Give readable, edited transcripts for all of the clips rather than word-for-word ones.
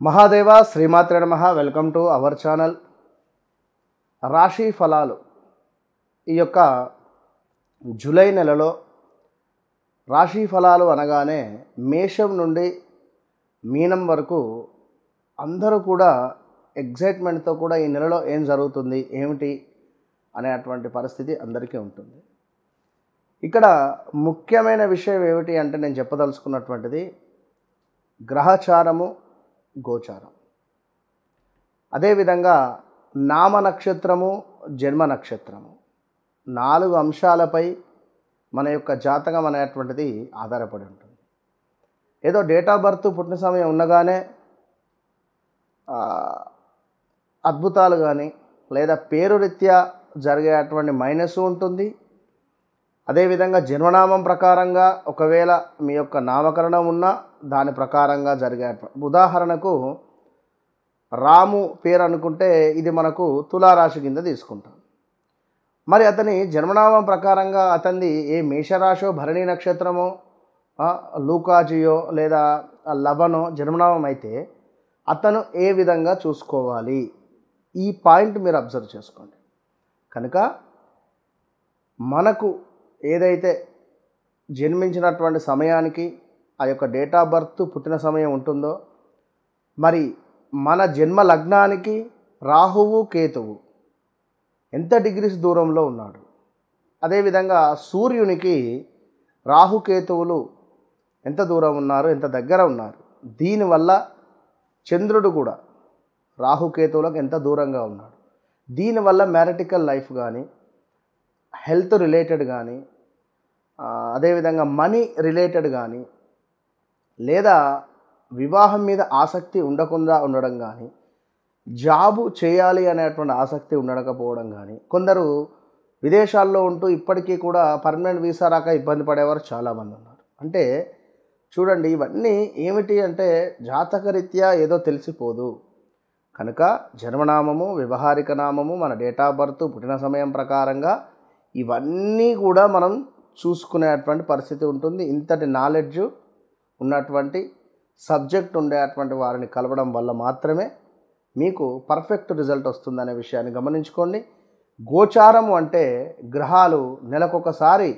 మహాదేవ శ్రీమాత్రే నమః. Welcome to our channel. రాశి ఫలాలు. ఈ యొక్క జూలై నెలలో రాశి ఫలాలు అనగానే మేషం నుండి మీనం వరకు అందరూ కూడా ఎగ్జైట్మెంట్తో కూడా ఈ నెలలో ఏం జరుగుతుంది ఏమిటి అనేటువంటి పరిస్థితి అందరికీ ఉంటుంది. ఇక్కడ ముఖ్యమైన విషయం ఏమిటి అంటే నేను చెప్పదలుచుకున్నటువంటిది గ్రహచారము, గోచారం. అదేవిధంగా నామ నక్షత్రము, జన్మ నక్షత్రము 4 అంశాలపై మన యొక్క జాతకం అనేటువంటిది ఆధారపడి ఉంటుంది. ఏదో డేట్ ఆఫ్ బర్త్ పుట్టిన సమయం ఉండగానే అద్భుతాలు కానీ లేదా పేరు రీత్యా జరిగేటువంటి మైనస్ ఉంటుంది. అదేవిధంగా జన్మనామం ప్రకారంగా ఒకవేళ మీ యొక్క నామకరణం ఉన్నా దాని ప్రకారంగా జరిగే, ఉదాహరణకు రాము పేరు అనుకుంటే ఇది మనకు తులారాశి కింద తీసుకుంటాం. మరి అతని జన్మనామం ప్రకారంగా అతనిది ఏ మేషరాశో, భరణి నక్షత్రమో, లూకాజియో లేదా లవనో జన్మనామం అయితే అతను ఏ విధంగా చూసుకోవాలి, ఈ పాయింట్ మీరు అబ్జర్వ్ చేసుకోండి. కనుక మనకు ఏదైతే జన్మించినటువంటి సమయానికి ఆ యొక్క డేట్ ఆఫ్ బర్త్ పుట్టిన సమయం ఉంటుందో, మరి మన జన్మ లగ్నానికి రాహువు, కేతువు ఎంత డిగ్రీస్ దూరంలో ఉన్నాడు, అదేవిధంగా సూర్యునికి రాహుకేతువులు ఎంత దూరం ఉన్నారు, ఎంత దగ్గర ఉన్నారు, దీనివల్ల చంద్రుడు కూడా రాహుకేతువులకు ఎంత దూరంగా ఉన్నాడు, దీనివల్ల మ్యారిటికల్ లైఫ్ కానీ, హెల్త్ రిలేటెడ్ కానీ, అదేవిధంగా మనీ రిలేటెడ్ కానీ, లేదా వివాహం మీద ఆసక్తి ఉండకుండా ఉండడం కానీ, జాబు చేయాలి అనేటువంటి ఆసక్తి ఉండకపోవడం కానీ, కొందరు విదేశాల్లో ఉంటూ ఇప్పటికీ కూడా పర్మనెంట్ వీసా రాక ఇబ్బంది పడేవారు చాలామంది ఉన్నారు. అంటే చూడండి, ఇవన్నీ ఏమిటి అంటే జాతకరీత్యా ఏదో తెలిసిపోదు. కనుక జన్మనామము, వ్యవహారిక నామము, మన డేట్ ఆఫ్ బర్త్ పుట్టిన సమయం ప్రకారంగా ఇవన్నీ కూడా మనం చూసుకునేటువంటి పరిస్థితి ఉంటుంది. ఇంతటి నాలెడ్జ్ ఉన్నటువంటి సబ్జెక్ట్ ఉండేటువంటి వారిని కలవడం వల్ల మాత్రమే మీకు పర్ఫెక్ట్ రిజల్ట్ వస్తుందనే విషయాన్ని గమనించుకోండి. గోచారము అంటే గ్రహాలు నెలకొకసారి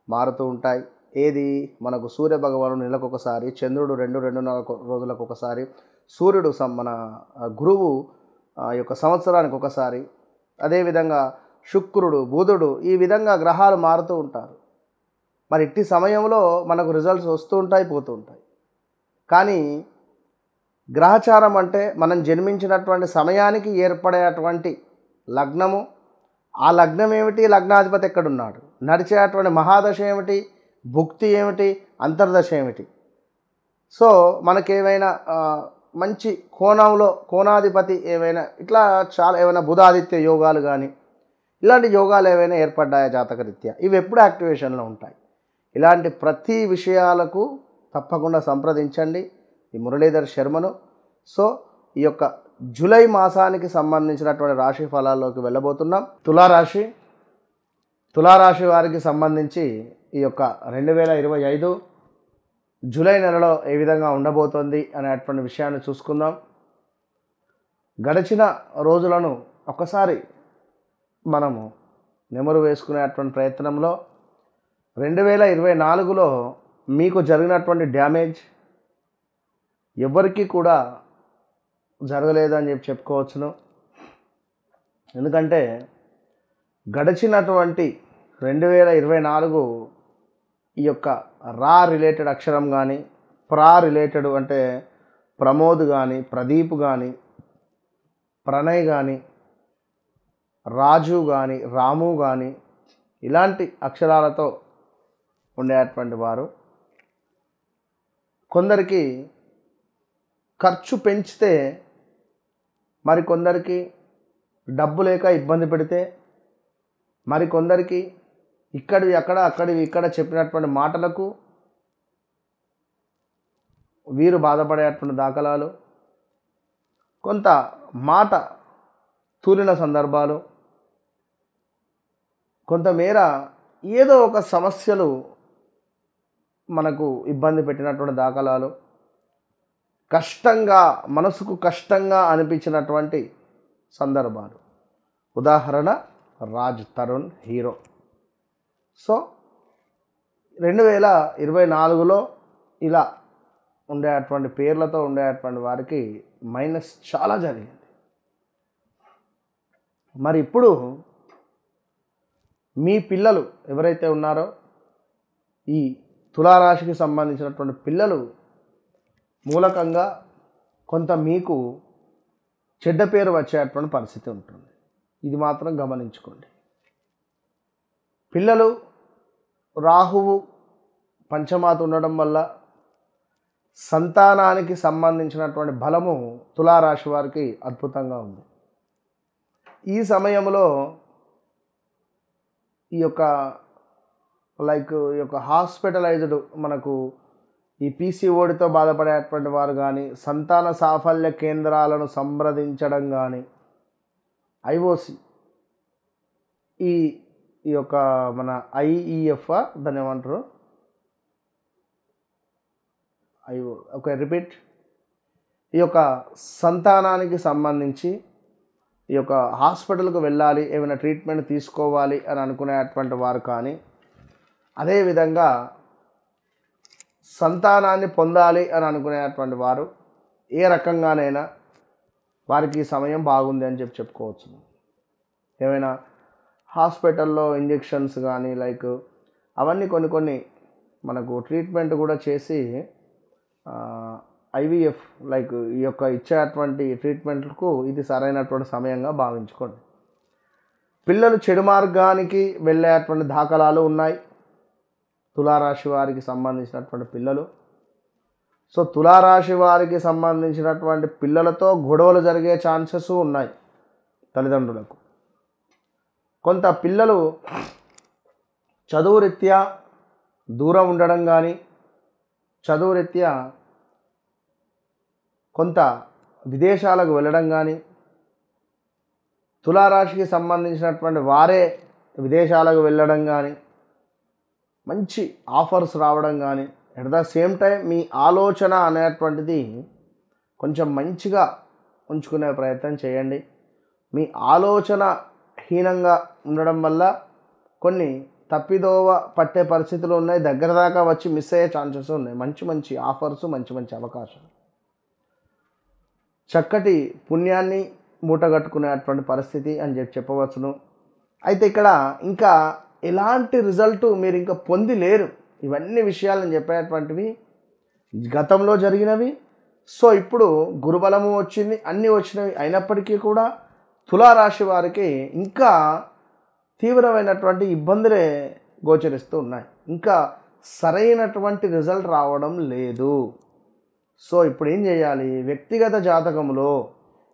మారుతూ ఉంటాయి. ఏది మనకు సూర్య భగవానుడు నెలకొకసారి, చంద్రుడు 2-2.5 రోజులకు ఒకసారి, సూర్యుడు మన గురువు యొక్క సంవత్సరానికి ఒకసారి, అదేవిధంగా శుక్రుడు, బుధుడు, ఈ విధంగా గ్రహాలు మారుతూ ఉంటారు. మరి ఇట్టి సమయంలో మనకు రిజల్ట్స్ వస్తూ ఉంటాయి, పోతూ ఉంటాయి. కానీ గ్రహచారం అంటే మనం జన్మించినటువంటి సమయానికి ఏర్పడేటువంటి లగ్నము, ఆ లగ్నం ఏమిటి, లగ్నాధిపతి ఎక్కడున్నాడు, నడిచేటువంటి మహాదశ ఏమిటి, భుక్తి ఏమిటి, అంతర్దశ ఏమిటి. సో మనకేమైనా మంచి కోణంలో కోణాధిపతి ఏమైనా ఇట్లా చాలా ఏమైనా బుధాదిత్య యోగాలు కానీ ఇలాంటి యోగాలు ఏవైనా ఏర్పడ్డాయా జాతకరీత్యా, ఇవి ఎప్పుడు యాక్టివేషన్లో ఉంటాయి. ఇలాంటి ప్రతి విషయాలకు తప్పకుండా సంప్రదించండి ఈ మురళీధర్ శర్మను. సో ఈ యొక్క జూలై మాసానికి సంబంధించినటువంటి రాశి ఫలాల్లోకి వెళ్ళబోతున్నాం. తులారాశి వారికి సంబంధించి ఈ యొక్క 2025 జూలై నెలలో ఏ విధంగా ఉండబోతోంది అనేటువంటి విషయాన్ని చూసుకుందాం. గడిచిన రోజులను ఒకసారి మనము నెమరు వేసుకునేటువంటి ప్రయత్నంలో 2024లో మీకు జరిగినటువంటి డ్యామేజ్ ఎవరికి కూడా జరగలేదని చెప్పుకోవచ్చును. ఎందుకంటే గడిచినటువంటి 2024 ఈ యొక్క రా రిలేటెడ్ అక్షరం కానీ, ప్రా రిలేటెడ్ అంటే ప్రమోద్ కానీ, ప్రదీప్ కానీ, ప్రణయ్ కానీ, రాజు కానీ, రాము కానీ ఇలాంటి అక్షరాలతో ఉండేటువంటి వారు కొందరికి ఖర్చు పెంచితే, మరికొందరికి డబ్బు లేక ఇబ్బంది పెడితే, మరికొందరికి ఇక్కడివి అక్కడ, అక్కడివి ఇక్కడ చెప్పినటువంటి మాటలకు వీరు బాధపడేటువంటి దాఖలాలు, కొంత మాట తూలిన సందర్భాలు, కొంతమేర ఏదో ఒక సమస్యలు మనకు ఇబ్బంది పెట్టినటువంటి దాఖలాలు, కష్టంగా, మనసుకు కష్టంగా అనిపించినటువంటి సందర్భాలు. ఉదాహరణ రాజ్ తరుణ్ హీరో. సో 2024లో ఇలా ఉండేటువంటి పేర్లతో ఉండేటువంటి వారికి మైనస్ చాలా జరిగింది. మరి ఇప్పుడు మీ పిల్లలు ఎవరైతే ఉన్నారో ఈ తులారాశికి సంబంధించినటువంటి పిల్లలు మూలకంగా కొంత మీకు చెడ్డ పేరు వచ్చేటువంటి పరిస్థితి ఉంటుంది. ఇది మాత్రం గమనించుకోండి. పిల్లలు రాహువు పంచమాత ఉండడం వల్ల సంతానానికి సంబంధించినటువంటి బలము తులారాశి వారికి అద్భుతంగా ఉంది. ఈ సమయంలో ఈ యొక్క హాస్పిటలైజ్డ్ మనకు ఈ పీసీఓడితో బాధపడేటువంటి వారు కానీ, సంతాన సాఫల్య కేంద్రాలను సంప్రదించడం కానీ, ఐఓసి ఈ యొక్క మన ఐఈఎఫ్ దాన్ని ఏమంటారు, రిపీట్, ఈ యొక్క సంతానానికి సంబంధించి ఈ యొక్క హాస్పిటల్కు వెళ్ళాలి, ఏమైనా ట్రీట్మెంట్ తీసుకోవాలి అని అనుకునేటువంటి వారు కానీ, అదేవిధంగా సంతానాన్ని పొందాలి అని అనుకునేటువంటి వారు ఏ రకంగానైనా వారికి సమయం బాగుంది అని చెప్పుకోవచ్చు. ఏమైనా హాస్పిటల్లో ఇంజెక్షన్స్ కానీ అవన్నీ కొన్ని మనకు ట్రీట్మెంట్ కూడా చేసి ఐవీఎఫ్ ఈ యొక్క ఇచ్చేటువంటి ట్రీట్మెంట్లకు ఇది సరైనటువంటి సమయంగా భావించుకోండి. పిల్లలు చెడు మార్గానికి వెళ్ళేటువంటి దాఖలాలు ఉన్నాయి తులారాశి వారికి సంబంధించినటువంటి పిల్లలు. సో తులారాశి వారికి సంబంధించినటువంటి పిల్లలతో గొడవలు జరిగే ఛాన్సెస్ ఉన్నాయి తల్లిదండ్రులకు. కొంత పిల్లలు చదువు రీత్యా దూరం ఉండడం కానీ, చదువు రీత్యా కొంత విదేశాలకు వెళ్ళడం కానీ, తులారాశికి సంబంధించినటువంటి వారే విదేశాలకు వెళ్ళడం కానీ, మంచి ఆఫర్స్ రావడం కానీ, ఎట్ ద సేమ్ టైం మీ ఆలోచన అనేటువంటిది కొంచెం మంచిగా ఉంచుకునే ప్రయత్నం చేయండి. మీ ఆలోచన హీనంగా ఉండడం వల్ల కొన్ని తప్పిదోవ పట్టే పరిస్థితులు ఉన్నాయి. దగ్గర దాకా వచ్చి మిస్ అయ్యే ఛాన్సెస్ ఉన్నాయి. మంచి ఆఫర్స్, మంచి అవకాశాలు, చక్కటి పుణ్యాన్ని మూటగట్టుకునేటువంటి పరిస్థితి అని చెప్పవచ్చును. అయితే ఇక్కడ ఇంకా ఎలాంటి రిజల్ట్ మీరు ఇంకా పొంది లేరు. ఇవన్నీ విషయాలు నేను చెప్పేటువంటివి గతంలో జరిగినవి. సో ఇప్పుడు గురుబలము వచ్చింది, అన్నీ వచ్చినవి. అయినప్పటికీ కూడా తులారాశి వారికి ఇంకా తీవ్రమైనటువంటి ఇబ్బందులే గోచరిస్తూ ఉన్నాయి. ఇంకా సరైనటువంటి రిజల్ట్ రావడం లేదు. సో ఇప్పుడు ఏం చేయాలి? వ్యక్తిగత జాతకంలో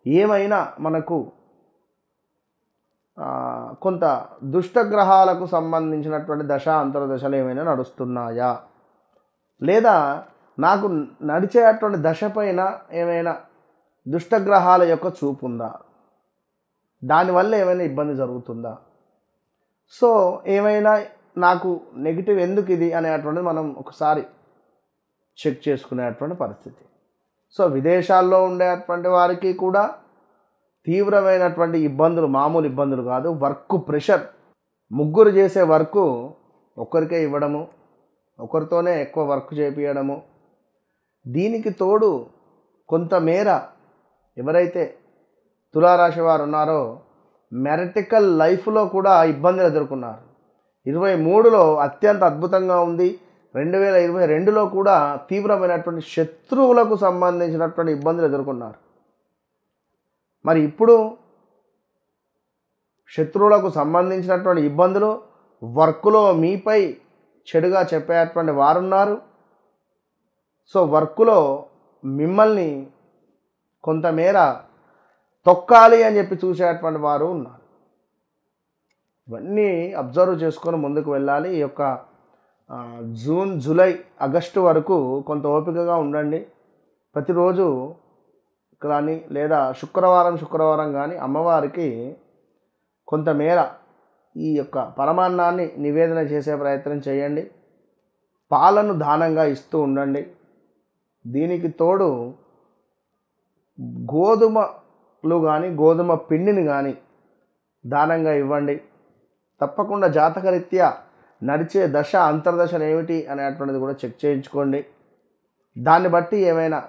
ఏమైనా మనకు కొంత దుష్టగ్రహాలకు సంబంధించినటువంటి దశ అంతర్దశలు ఏమైనా నడుస్తున్నాయా, లేదా నాకు నడిచేటువంటి దశ పైన ఏమైనా దుష్టగ్రహాల యొక్క చూపు ఉందా, దానివల్ల ఏమైనా ఇబ్బంది జరుగుతుందా, సో ఏమైనా నాకు నెగిటివ్ ఎందుకు ఇది అనేటువంటిది మనం ఒకసారి చెక్ చేసుకునేటువంటి పరిస్థితి. సో విదేశాల్లో ఉండేటువంటి వారికి కూడా తీవ్రమైనటువంటి ఇబ్బందులు, మామూలు ఇబ్బందులు కాదు. వర్క్ ప్రెషర్, ముగ్గురు చేసే వర్క్ ఒకరికే ఇవ్వడము, ఒకరితోనే ఎక్కువ వర్క్ చేపించడము. దీనికి తోడు కొంతమేర ఎవరైతే తులారాశి వారు ఉన్నారో మ్యారిటికల్ లైఫ్లో కూడా ఇబ్బందులు ఎదుర్కొన్నారు. 23లో అత్యంత అద్భుతంగా ఉంది. 2022లో కూడా తీవ్రమైనటువంటి శత్రువులకు సంబంధించినటువంటి ఇబ్బందులు ఎదుర్కొన్నారు. మరి ఇప్పుడు శత్రువులకు సంబంధించినటువంటి ఇబ్బందులు, వర్క్లో మీపై చెడుగా చెప్పేటువంటి వారున్నారు. సో వర్క్లో మిమ్మల్ని కొంతమేర తొక్కాలి అని చెప్పి చూసేటువంటి వారు ఉన్నారు. ఇవన్నీ అబ్జర్వ్ చేసుకొని ముందుకు వెళ్ళాలి. ఈ యొక్క జూన్, జూలై, ఆగస్టు వరకు కొంత ఓపికగా ఉండండి. ప్రతిరోజు కానీ లేదా శుక్రవారం కానీ అమ్మవారికి కొంతమేర ఈ యొక్క పరమాన్నాన్ని నివేదన చేసే ప్రయత్నం చేయండి. పాలను దానంగా ఇస్తూ ఉండండి. దీనికి తోడు గోధుమలు కానీ గోధుమ పిండిని కానీ దానంగా ఇవ్వండి. తప్పకుండా జాతకరీత్యా నడిచే దశ అంతర్దశలు ఏమిటి అనేటువంటిది కూడా చెక్ చేయించుకోండి. దాన్ని బట్టి ఏమైనా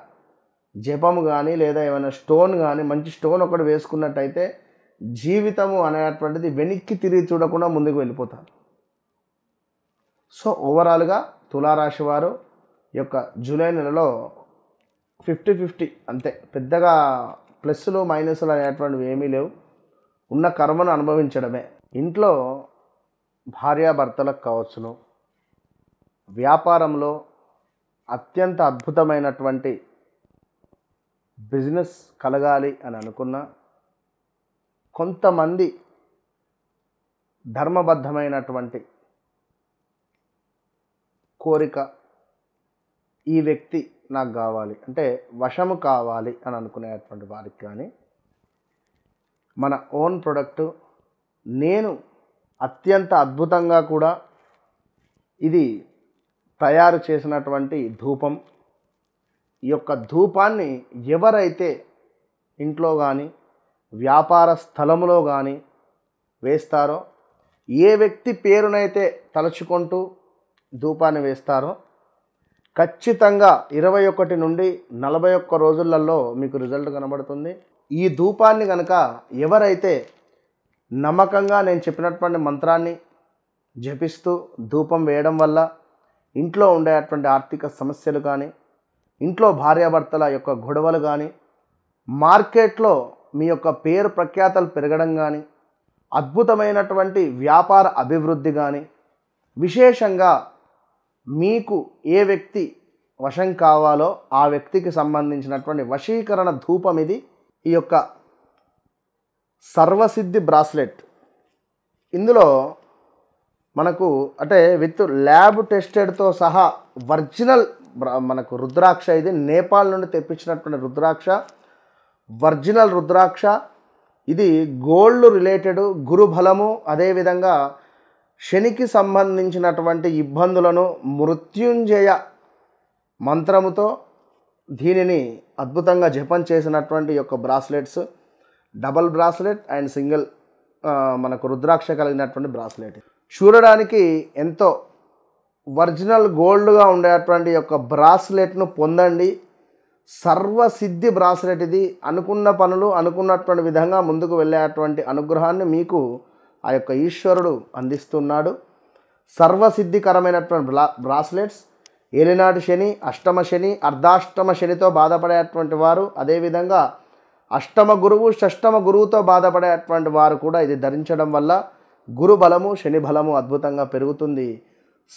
జపము కానీ లేదా ఏమైనా స్టోన్ కానీ మంచి స్టోన్ ఒకటి వేసుకున్నట్టయితే జీవితము అనేటువంటిది వెనక్కి తిరిగి చూడకుండా ముందుకు వెళ్ళిపోతారు. సో ఓవరాల్గా తులారాశి వారు యొక్క జూలై నెలలో 50-50 అంతే, పెద్దగా ప్లస్లు మైనస్లు అనేటువంటివి ఏమీ లేవు. ఉన్న కర్మను అనుభవించడమే. ఇంట్లో భార్యాభర్తలకు కావచ్చును, వ్యాపారంలో అత్యంత అద్భుతమైనటువంటి బిజినెస్ కలగాలి అని అనుకున్న కొంతమంది ధర్మబద్ధమైనటువంటి కోరిక, ఈ వ్యక్తి నాకు కావాలి అంటే వశము కావాలి అని అనుకునేటువంటి వారికి కానీ మన ఓన్ ప్రొడక్టు నేను అత్యంత అద్భుతంగా కూడా ఇది తయారు చేసినటువంటి ధూపం, ఈ యొక్క ధూపాన్ని ఎవరైతే ఇంట్లో కానీ వ్యాపార స్థలములో కానీ వేస్తారో, ఏ వ్యక్తి పేరునైతే తలుచుకుంటూ ధూపాన్ని వేస్తారో ఖచ్చితంగా 21 నుండి 41 రోజులలో మీకు రిజల్ట్ కనబడుతుంది. ఈ ధూపాన్ని కనుక ఎవరైతే నమ్మకంగా నేను చెప్పినటువంటి మంత్రాన్ని జపిస్తూ ధూపం వేయడం వల్ల ఇంట్లో ఉండేటువంటి ఆర్థిక సమస్యలు కానీ, ఇంట్లో భార్యాభర్తల యొక్క గొడవలు కానీ, మార్కెట్లో మీ యొక్క పేరు ప్రఖ్యాతలు పెరగడం కానీ, అద్భుతమైనటువంటి వ్యాపార అభివృద్ధి కానీ, విశేషంగా మీకు ఏ వ్యక్తి వశం కావాలో ఆ వ్యక్తికి సంబంధించినటువంటి వశీకరణ ధూపం ఇది. ఈ యొక్క సర్వసిద్ధి బ్రాస్లెట్ ఇందులో మనకు అంటే విత్ ల్యాబ్ టెస్టెడ్తో సహా ఒరిజినల్ మనకు రుద్రాక్ష, ఇది నేపాల్ నుండి తెప్పించినటువంటి రుద్రాక్ష, ఒరిజినల్ రుద్రాక్ష. ఇది గోల్డ్ రిలేటెడ్, గురుబలము, అదేవిధంగా శనికి సంబంధించినటువంటి ఇబ్బందులను మృత్యుంజయ మంత్రముతో దీనిని అద్భుతంగా జపం చేసినటువంటి యొక్క bracelets, double bracelet and single మనకు రుద్రాక్ష కలిగినటువంటి బ్రాస్లెట్. చూడడానికి ఎంతో ఒరిజినల్ గోల్డ్గా ఉండేటువంటి యొక్క బ్రాస్లెట్ను పొందండి. సర్వసిద్ధి బ్రాస్లెట్ ఇది. అనుకున్న పనులు అనుకున్నటువంటి విధంగా ముందుకు వెళ్ళేటువంటి అనుగ్రహాన్ని మీకు ఆ యొక్క ఈశ్వరుడు అందిస్తున్నాడు. సర్వసిద్ధికరమైనటువంటి బ్రాస్లెట్స్. ఏలినాటి శని, అష్టమ శని, అర్ధాష్టమ శనితో బాధపడేటువంటి వారు, అదేవిధంగా అష్టమ గురువు, షష్టమ గురువుతో బాధపడేటువంటి వారు కూడా ఇది ధరించడం వల్ల గురు బలము, శని బలము అద్భుతంగా పెరుగుతుంది.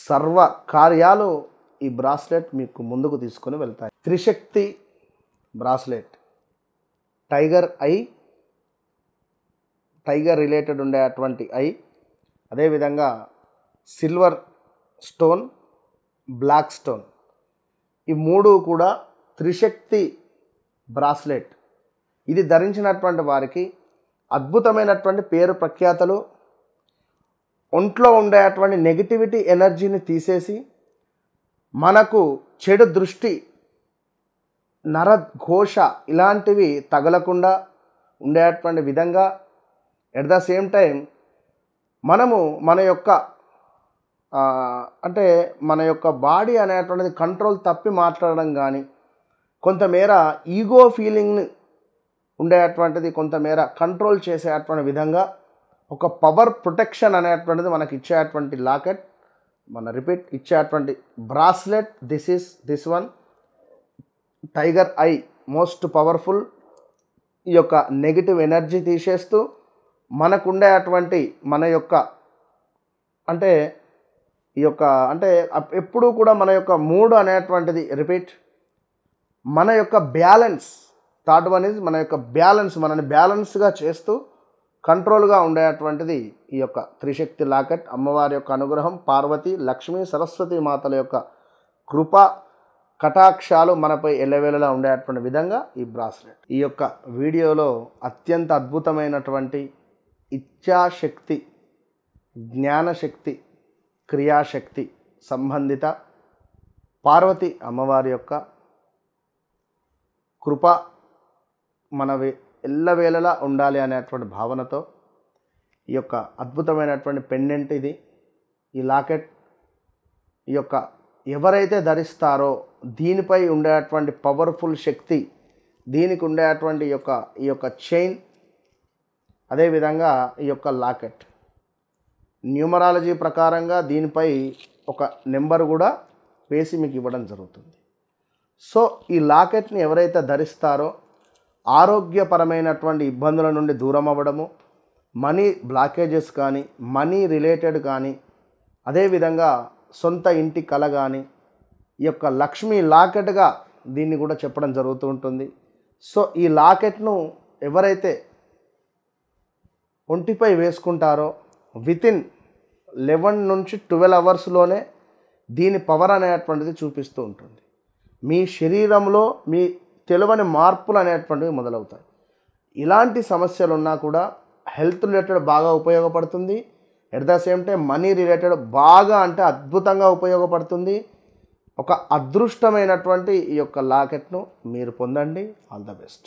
సర్వ కార్యాలు ఈ బ్రాస్లెట్ మీకు ముందుకు తీసుకొని వెళ్తాయి. Trishakti bracelet, tiger eye, tiger related ఉండేటువంటి ఐ, అదేవిధంగా సిల్వర్ స్టోన్, బ్లాక్ స్టోన్, ఈ మూడు కూడా త్రిశక్తి బ్రాస్లెట్. ఇది ధరించినటువంటి వారికి అద్భుతమైనటువంటి పేరు ప్రఖ్యాతలు, ఒంట్లో ఉండేటువంటి నెగిటివిటీ ఎనర్జీని తీసేసి మనకు చెడు దృష్టి, నరఘోష ఇలాంటివి తగలకుండా ఉండేటువంటి విధంగా, ఎట్ ద సేమ్ టైం మనము మన యొక్క అంటే మన యొక్క బాడీ అనేటువంటిది కంట్రోల్ తప్పి మాట్లాడడం కానీ, కొంతమేర ఈగో ఫీలింగ్ని ఉండేటువంటిది కొంతమేర కంట్రోల్ చేసేటువంటి విధంగా ఒక పవర్ ప్రొటెక్షన్ అనేటువంటిది మనకి ఇచ్చేటువంటి లాకెట్, మన రిపీట్ ఇచ్చేటువంటి bracelet. This one tiger I most powerful. ఈ యొక్క నెగిటివ్ ఎనర్జీ తీసేస్తూ మనకుండేటువంటి మన యొక్క అంటే ఈ యొక్క అంటే ఎప్పుడూ కూడా మన యొక్క మూడ్ అనేటువంటిది రిపీట్ మన యొక్క బ్యాలెన్స్. థర్డ్ వన్ ఈజ్ మన యొక్క బ్యాలెన్స్, మనని బ్యాలెన్స్గా చేస్తూ కంట్రోల్గా ఉండేటువంటిది ఈ యొక్క త్రిశక్తి లాకెట్. అమ్మవారి యొక్క అనుగ్రహం, పార్వతి, లక్ష్మీ, సరస్వతి మాతల యొక్క కృప కటాక్షాలు మనపై ఎల్లవేళలా ఉండేటువంటి విధంగా ఈ బ్రాస్లెట్. ఈ యొక్క వీడియోలో అత్యంత అద్భుతమైనటువంటి ఇచ్ఛాశక్తి, జ్ఞానశక్తి, క్రియాశక్తి సంబంధిత పార్వతి అమ్మవారి యొక్క కృప మన ఎల్లవేళలా ఉండాలి అనేటువంటి భావనతో ఈ యొక్క అద్భుతమైనటువంటి పెండెంట్ ఇది. ఈ లాకెట్ ఈ యొక్క ఎవరైతే ధరిస్తారో దీనిపై ఉండేటువంటి పవర్ఫుల్ శక్తి, దీనికి ఉండేటువంటి ఈ యొక్క చైన్, అదేవిధంగా ఈ యొక్క లాకెట్ న్యూమరాలజీ ప్రకారంగా దీనిపై ఒక నెంబర్ కూడా వేసి మీకు ఇవ్వడం జరుగుతుంది. సో ఈ లాకెట్ని ఎవరైతే ధరిస్తారో ఆరోగ్యపరమైనటువంటి ఇబ్బందుల నుండి దూరం అవ్వడము, మనీ బ్లాకేజెస్ కానీ, మనీ రిలేటెడ్ కానీ, అదేవిధంగా సొంత ఇంటి కల కానీ, ఈ యొక్క లక్ష్మీ లాకెట్గా దీన్ని కూడా చెప్పడం జరుగుతూ ఉంటుంది. సో ఈ లాకెట్ను ఎవరైతే ఒంటిపై వేసుకుంటారో వితిన్ 11 నుంచి 12 అవర్స్లోనే దీని పవర్ అనేటువంటిది చూపిస్తూ ఉంటుంది. మీ శరీరంలో మీ తెలియని మార్పులు అనేటువంటివి మొదలవుతాయి. ఇలాంటి సమస్యలు ఉన్నా కూడా హెల్త్ రిలేటెడ్ బాగా ఉపయోగపడుతుంది. At the same time money related బాగా అంటే అద్భుతంగా ఉపయోగపడుతుంది. ఒక అదృష్టమైనటువంటి ఈ యొక్క లాకెట్ను మీరు పొందండి. All the best.